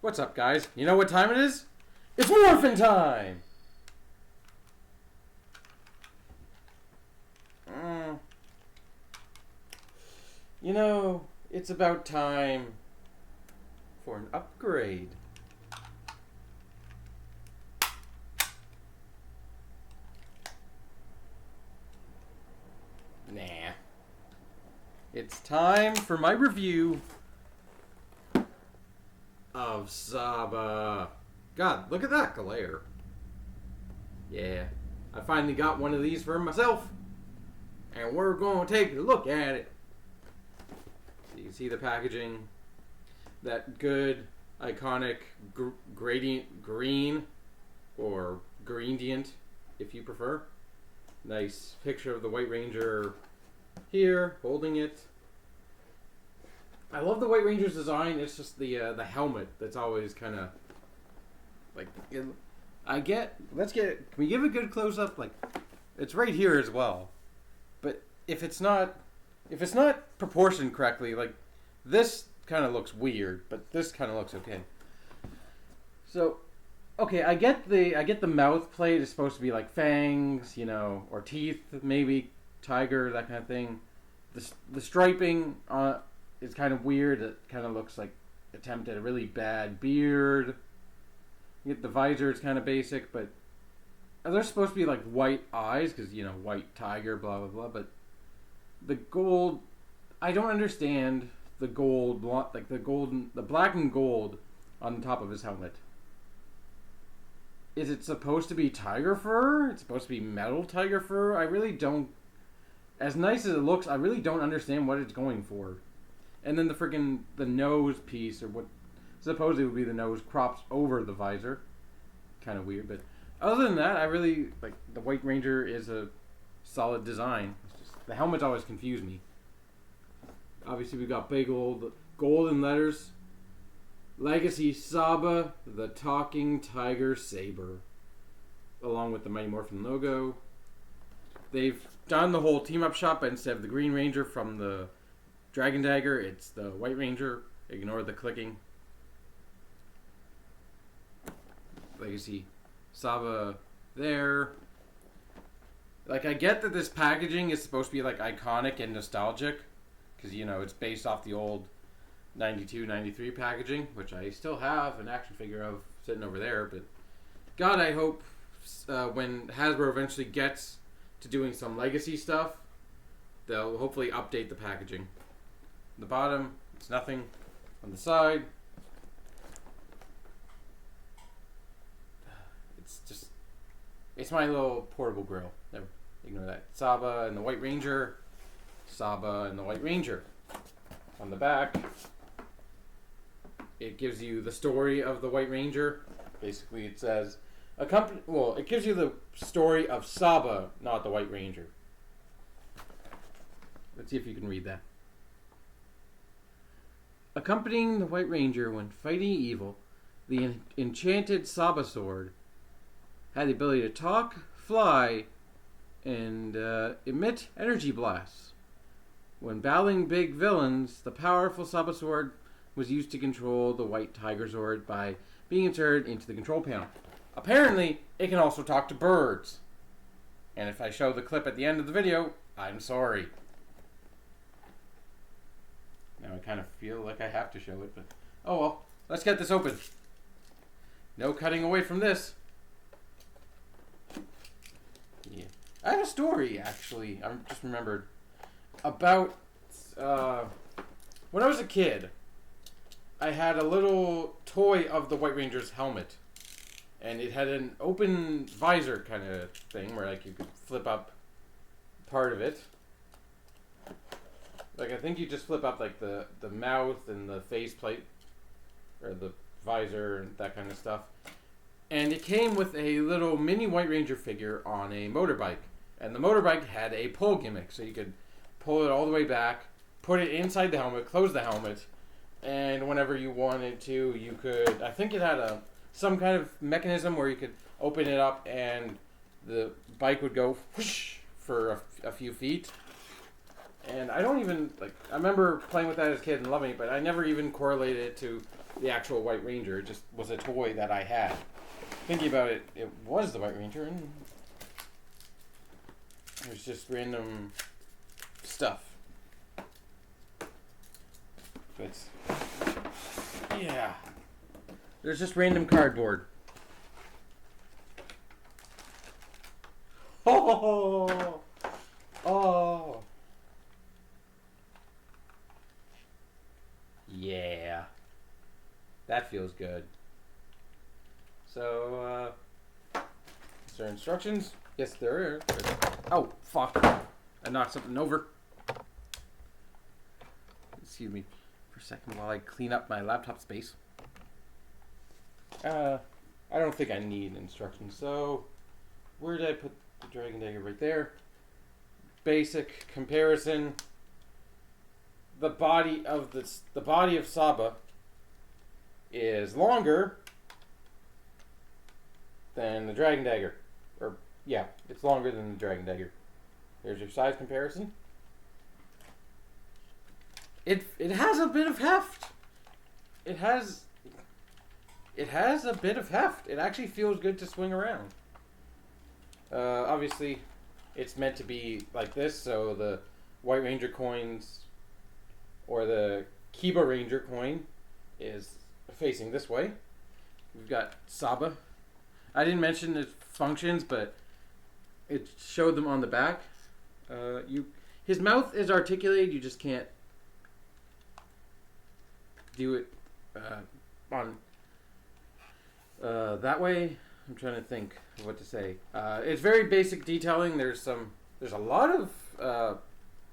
What's up, guys? You know what time it is? It's morphin' time! You know, it's about time for an upgrade. Nah. It's time for my review of Saba. God, look at that glare. Yeah, I finally got one of these for myself, and we're going to take a look at it. So you can see the packaging, that good, iconic gradient green, or gradient, if you prefer. Nice picture of the White Ranger here, holding it. I love the White Ranger's design. It's just the helmet that's always kind of like. Can we give a good close up? Like, it's right here as well. But if it's not proportioned correctly, like this kind of looks weird, but this kind of looks okay. So, okay, I get the mouth plate is supposed to be like fangs, you know, or teeth, maybe tiger, that kind of thing. The striping is kind of weird. It kind of looks like attempt at a really bad beard. You get the visor, it's kind of basic, but are there supposed to be like white eyes? Because, you know, white tiger, blah, blah, blah. But the gold, I don't understand the gold, like the black and gold on the top of his helmet. Is it supposed to be tiger fur? It's supposed to be metal tiger fur? I really don't, as nice as it looks, I really don't understand what it's going for. And then the nose piece, or what supposedly would be the nose, crops over the visor. Kind of weird, but other than that, I really like the White Ranger is a solid design. It's just, the helmets always confuse me. Obviously, we've got big old golden letters. Legacy Saba, the Talking Tiger Saber, along with the Mighty Morphin logo. They've done the whole team up shot, but instead of the Green Ranger from the Dragon Dagger, it's the White Ranger. Ignore the clicking. Legacy Saba there. Like, I get that this packaging is supposed to be like iconic and nostalgic, because, you know, it's based off the old 92, 93 packaging, which I still have an action figure of sitting over there. But God, I hope when Hasbro eventually gets to doing some legacy stuff, they'll hopefully update the packaging. The bottom, it's nothing. On the side, it's my little portable grill. Never ignore that. Saba and the White Ranger. Saba and the White Ranger. On the back, it gives you the story of the White Ranger. Basically, it says it gives you the story of Saba, not the White Ranger. Let's see if you can read that. Accompanying the White Ranger when fighting evil, the enchanted Saba sword had the ability to talk, fly, and emit energy blasts. When battling big villains, the powerful Saba sword was used to control the White Tiger sword by being inserted into the control panel. Apparently, it can also talk to birds. And if I show the clip at the end of the video, I'm sorry. Now I kind of feel like I have to show it, but oh well. Let's get this open. No cutting away from this. Yeah, I have a story actually. I just remembered about when I was a kid. I had a little toy of the White Ranger's helmet, and it had an open visor kind of thing where like you could flip up part of it. Like, I think you just flip up like the mouth and the faceplate, or the visor and that kind of stuff. And it came with a little mini White Ranger figure on a motorbike. And the motorbike had a pull gimmick, so you could pull it all the way back, put it inside the helmet, close the helmet, and whenever you wanted to, you could, I think it had some kind of mechanism where you could open it up and the bike would go whoosh for a few feet. And I don't even, like, I remember playing with that as a kid and loving it, but I never even correlated it to the actual White Ranger. It just was a toy that I had. Thinking about it, it was the White Ranger, and there's just random stuff. But yeah, there's just random cardboard. Oh, oh, yeah, that feels good. So, is there instructions? Yes, there are. Oh, fuck. I knocked something over. Excuse me for a second while I clean up my laptop space. I don't think I need instructions. So, where did I put the Dragon Dagger? Right there. Basic comparison. The body of Saba is longer than the Dragon Dagger. Or, yeah, it's longer than the Dragon Dagger. There's your size comparison. It has a bit of heft. It has a bit of heft. It actually feels good to swing around. Obviously, it's meant to be like this, so the White Ranger coins or the Kiba Ranger coin is facing this way. We've got Saba. I didn't mention its functions, but it showed them on the back. His mouth is articulated. You just can't do it on that way. I'm trying to think of what to say. It's very basic detailing. There's a lot of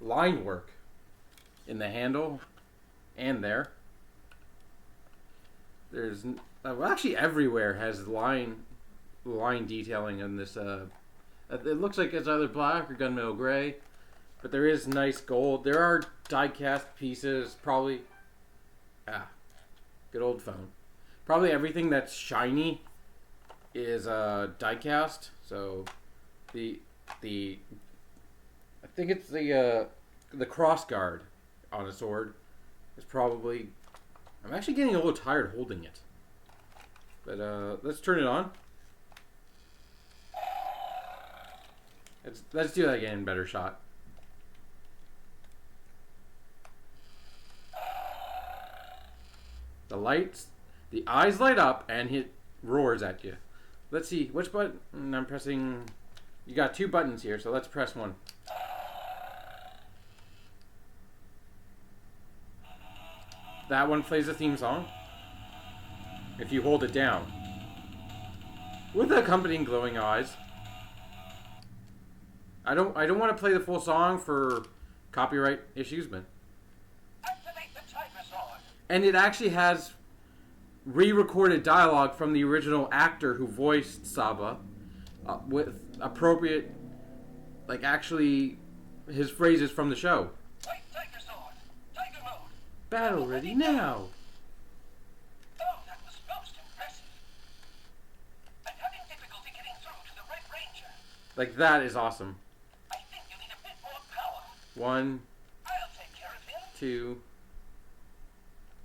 line work in the handle and there. There's well, actually everywhere has line detailing on this. It looks like it's either black or gunmetal gray, but there is nice gold. There are die-cast pieces, probably. Good old phone. Probably everything that's shiny is die-cast. So the I think it's the cross guard on a sword is probably. I'm actually getting a little tired holding it. But let's turn it on. Let's do that again in better shot. The lights, the eyes light up and it roars at you. Let's see, which button? I'm pressing. You got two buttons here, so let's press one. That one plays the theme song. If you hold it down. With the accompanying glowing eyes. I don't want to play the full song for copyright issues, but and it actually has re-recorded dialogue from the original actor who voiced Saba, with appropriate, like actually his phrases from the show. Battle ready now. Oh, that was most impressive. I'm having difficulty getting through to the Red Ranger. Like that is awesome. I think you need a bit more power. 1, I'll take care of him. 2,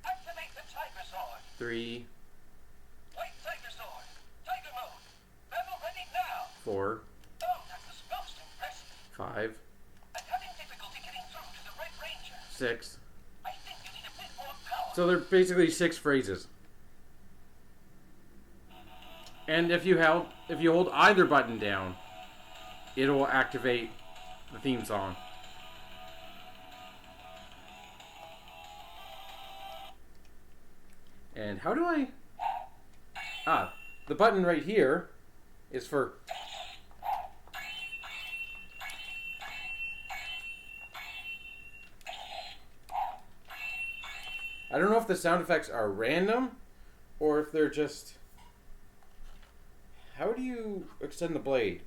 Activate the Tiger Sword. 3, White Tiger Sword. Tiger mode. Battle ready now. 4, Oh, that was most impressive. 5, I'm having difficulty getting through to the Red Ranger. 6. I think you need a bit more power. So they're basically 6 phrases. And if you hold either button down, it'll activate the theme song. And how do I... the button right here is for... I don't know if the sound effects are random or if they're just... How do you extend the blade?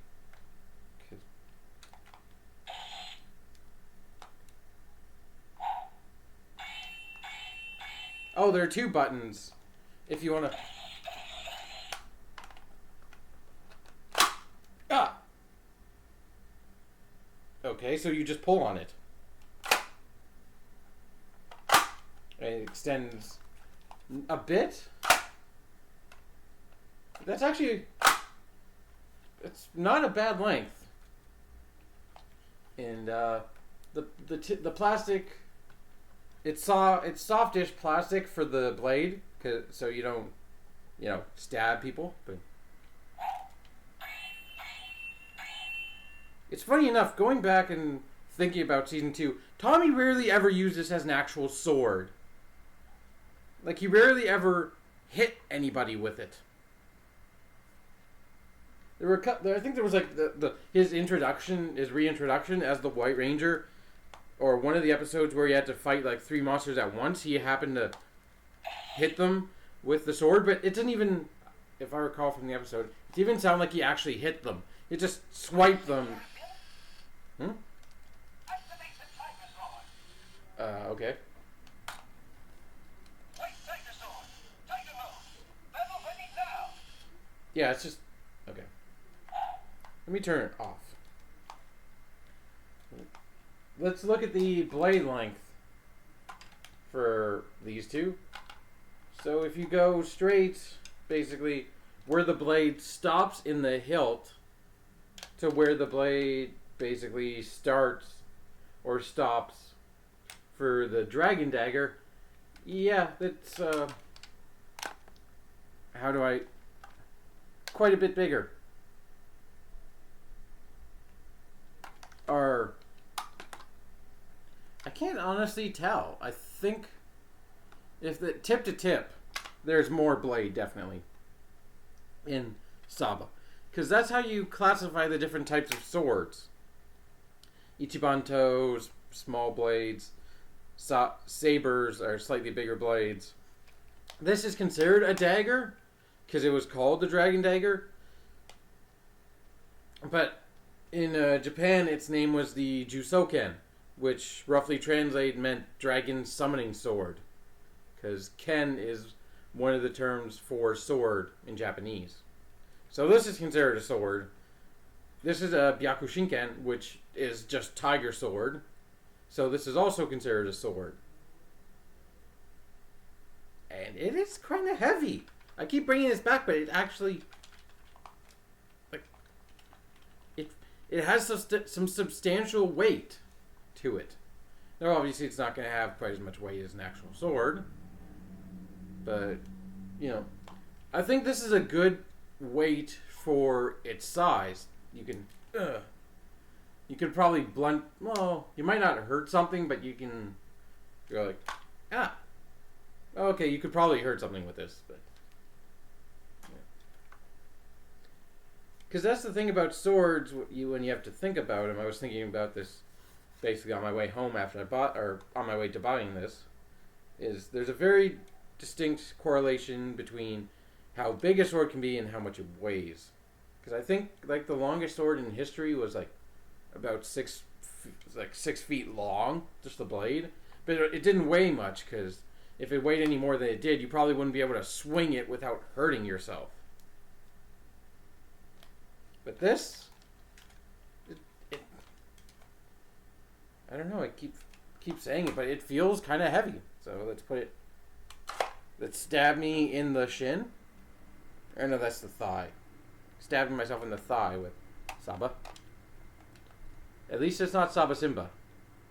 Oh, there are 2 buttons. If you want to... Okay, so you just pull on it. And it extends A bit. That's actually... It's not a bad length. And the plastic... It's softish plastic for the blade, so you don't, stab people. But it's funny enough, going back and thinking about season 2, Tommy rarely ever used this as an actual sword. Like, he rarely ever hit anybody with it. There were I think there was like his reintroduction as the White Ranger, or one of the episodes where he had to fight like 3 monsters at once. He happened to hit them with the sword, but it didn't even, if I recall from the episode, it didn't even sound like he actually hit them. It just swiped them. Okay. Yeah, it's just... Okay. Let me turn it off. Let's look at the blade length for these two. So if you go straight, basically, where the blade stops in the hilt to where the blade basically starts or stops for the dragon dagger, yeah, that's, quite a bit bigger. Or, I can't honestly tell. I think if the tip to tip, there's more blade definitely in Saba, because that's how you classify the different types of swords. Ichibantos, small blades. Sabers are slightly bigger blades. This is considered a dagger because it was called the Dragon Dagger. But in Japan, its name was the Jusoken, which roughly translated meant dragon summoning sword, because ken is one of the terms for sword in Japanese. So this is considered a sword. This is a Byakushinken, which is just tiger sword. So this is also considered a sword. And it is kind of heavy. I keep bringing this back, but it actually... It has some substantial weight to it. Now, obviously, it's not going to have quite as much weight as an actual sword. But, I think this is a good weight for its size. You could probably blunt... Well, you might not hurt something, but you can... You're like, okay, you could probably hurt something with this, but... Because that's the thing about swords, when you have to think about them. I was thinking about this basically on my way home after on my way to buying this, is there's a very distinct correlation between how big a sword can be and how much it weighs. Because I think, like, the longest sword in history was, like, about 6 feet long, just the blade. But it didn't weigh much, because if it weighed any more than it did, you probably wouldn't be able to swing it without hurting yourself. But this, I don't know, I keep saying it, but it feels kind of heavy. So let's stab me in the shin. Or no, that's the thigh. Stabbing myself in the thigh with Saba. At least it's not Saba Simba.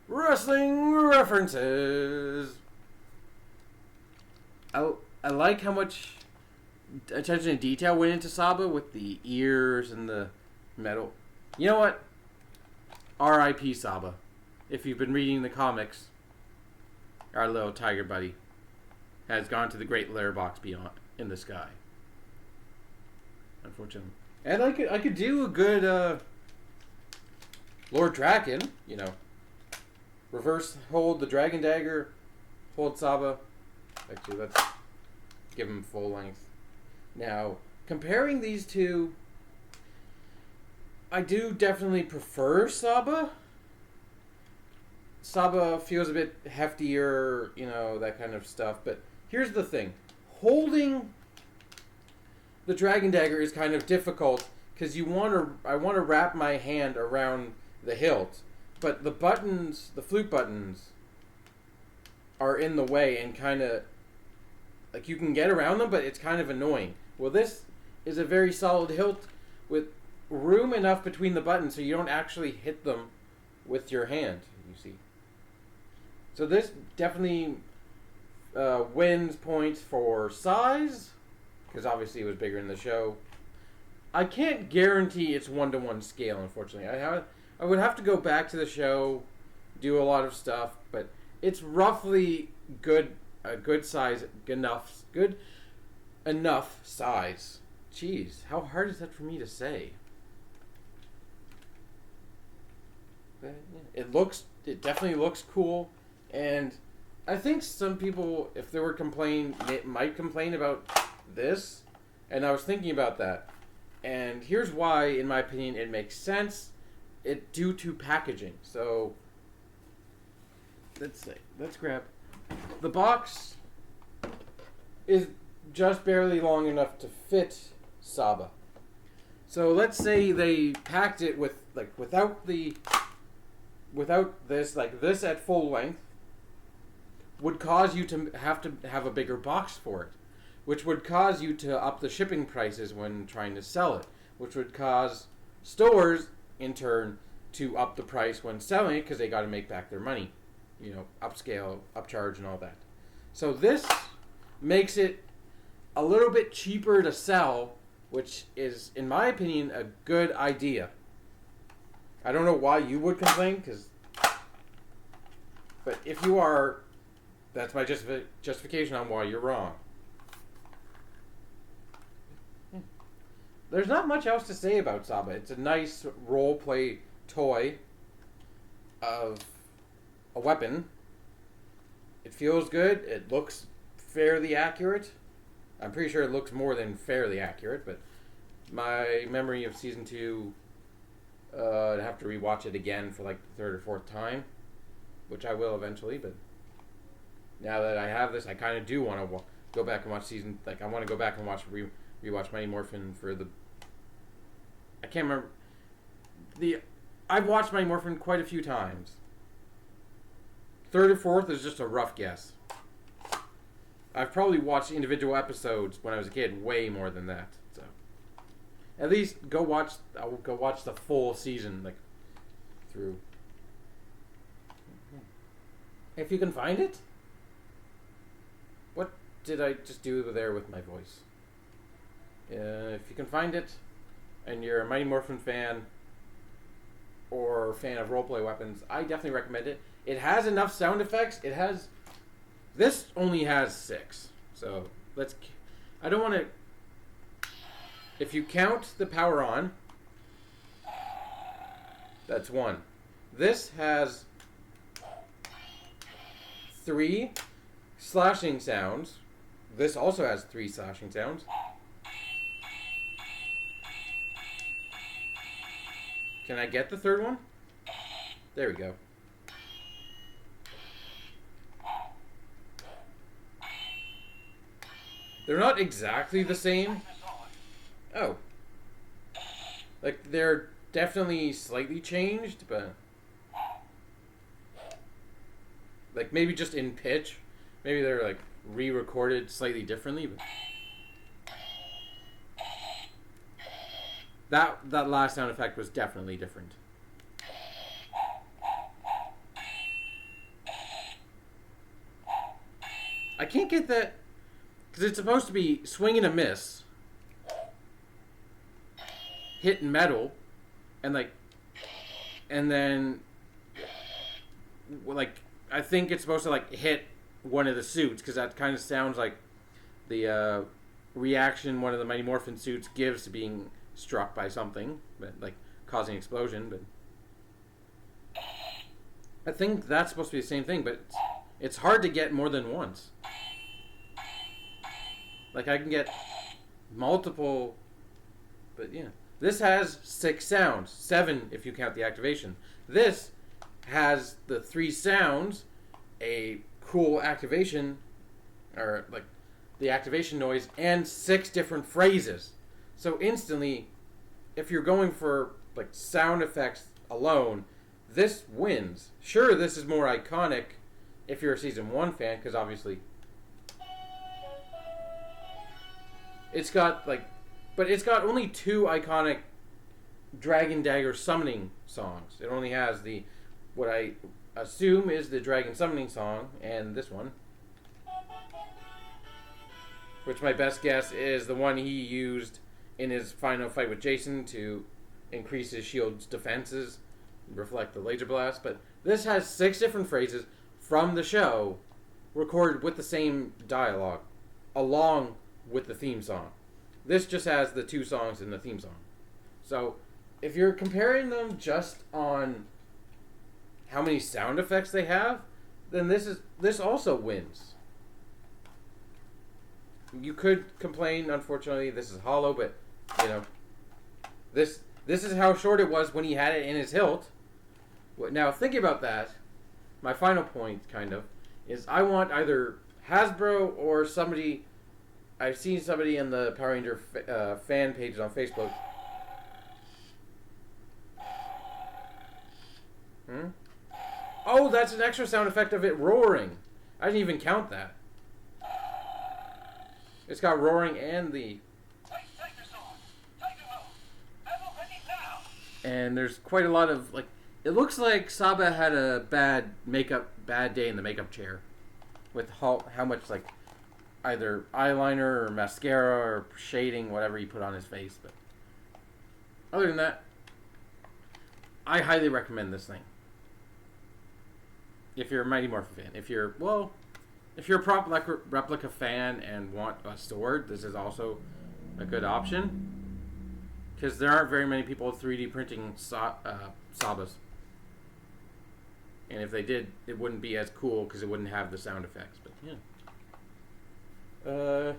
Wrestling references. I like how much attention to detail went into Saba with the ears and the metal. You know what? R.I.P. Saba. If you've been reading the comics, our little tiger buddy has gone to the great litter box beyond in the sky. Unfortunately. And I could do a good Lord Draken, reverse hold the dragon dagger, hold Saba. Actually, let's give him full length. Now, comparing these two, I do definitely prefer Saba. Saba feels a bit heftier, that kind of stuff. But here's the thing. Holding the dragon dagger is kind of difficult because I want to wrap my hand around the hilt. But the buttons, the flute buttons, are in the way and kind of like you can get around them, but it's kind of annoying. Well, this is a very solid hilt with room enough between the buttons so you don't actually hit them with your hand, you see. So this definitely wins points for size, because obviously it was bigger in the show. I can't guarantee it's 1-to-1 scale, unfortunately. I would have to go back to the show, do a lot of stuff, but it's roughly a good size, good enough size. Jeez, how hard is that for me to say? But, yeah, it definitely looks cool, and I think some people, if they were might complain about this, and I was thinking about that. And here's why, in my opinion, it makes sense. Due to packaging. So let's grab the box. Is just barely long enough to fit Saba. So let's say they packed it with without this, like this at full length would cause you to have a bigger box for it, which would cause you to up the shipping prices when trying to sell it, which would cause stores in turn to up the price when selling it because they got to make back their money, upscale, upcharge, and all that. So this makes it a little bit cheaper to sell, which is, in my opinion, a good idea. I don't know why you would complain, but if you are, that's my justification on why you're wrong. There's not much else to say about Saba. It's a nice role-play toy of a weapon. It feels good. It looks fairly accurate. I'm pretty sure it looks more than fairly accurate, but my memory of Season 2, I'd have to rewatch it again for like the third or fourth time, which I will eventually, but now that I have this, I kind of do want to go back and watch I want to go back and rewatch Mighty Morphin for the... I can't remember. I've watched Mighty Morphin quite a few times. Third or fourth is just a rough guess. I've probably watched individual episodes when I was a kid way more than that. So at least I'll go watch the full season through. If you can find it. What did I just do there with my voice? If you can find it, and you're a Mighty Morphin fan, or fan of roleplay weapons, I definitely recommend it. It has enough sound effects. This only has 6. So I don't want to, if you count the power on, that's 1. This has 3 slashing sounds. This also has 3 slashing sounds. Can I get the third one? There we go. They're not exactly the same. Oh. They're definitely slightly changed, but... maybe just in pitch. Maybe they're, re-recorded slightly differently, but... That last sound effect was definitely different. I can't get that, because it's supposed to be swing and a miss, hit metal, and then I think it's supposed to hit one of the suits, because that kind of sounds like the reaction one of the Mighty Morphin suits gives to being struck by something, but causing an explosion. But I think that's supposed to be the same thing, but it's hard to get more than once. I can get multiple, but yeah. This has 6 sounds, 7 if you count the activation. This has the 3 sounds, a cool activation, or the activation noise, and 6 different phrases. So instantly, if you're going for sound effects alone, this wins. Sure, this is more iconic if you're a Season 1 fan, because obviously it's got like, but it's got only two iconic Dragon Dagger summoning songs. It only has the what I assume is the Dragon summoning song and this one, which my best guess is the one he used in his final fight with Jason to increase his shield's defenses, reflect the laser blast. But this has 6 different phrases from the show recorded with the same dialogue along with the theme song. This just has the 2 songs in the theme song. So if you're comparing them just on how many sound effects they have, then this also wins. You could complain, unfortunately, this is hollow, but you know, this is how short it was when he had it in his hilt. Now, thinking about that, my final point, kind of, is I want either Hasbro or somebody. I've seen somebody in the Power Ranger fan pages on Facebook. Oh, that's an extra sound effect of it roaring. I didn't even count that. It's got roaring and the... And there's quite a lot of, like... It looks like Saba had a bad day in the makeup chair. With how much, like, either eyeliner or mascara or shading, whatever he put on his face. But other than that, I highly recommend this thing. If you're a Mighty Morphin fan. If you're a prop replica fan and want a sword, this is also a good option. Because there aren't very many people 3D printing Sabas. And if they did, it wouldn't be as cool because it wouldn't have the sound effects. But yeah.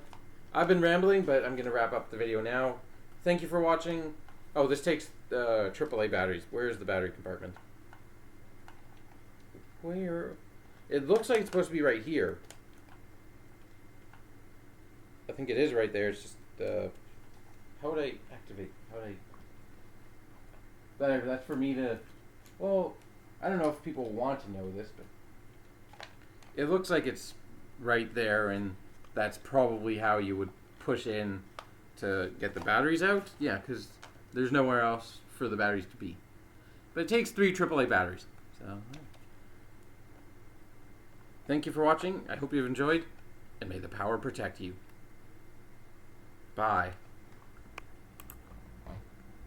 I've been rambling, but I'm going to wrap up the video now. Thank you for watching. Oh, this takes AAA batteries. Where's the battery compartment? Where? It looks like it's supposed to be right here. I think it is right there. It's just, how would I activate? That's for me to, well, I don't know if people want to know this, but it looks like it's right there, and that's probably how you would push in to get the batteries out. Yeah, because there's nowhere else for the batteries to be. But it takes 3 AAA batteries. So, thank you for watching. I hope you've enjoyed, and may the power protect you. Bye.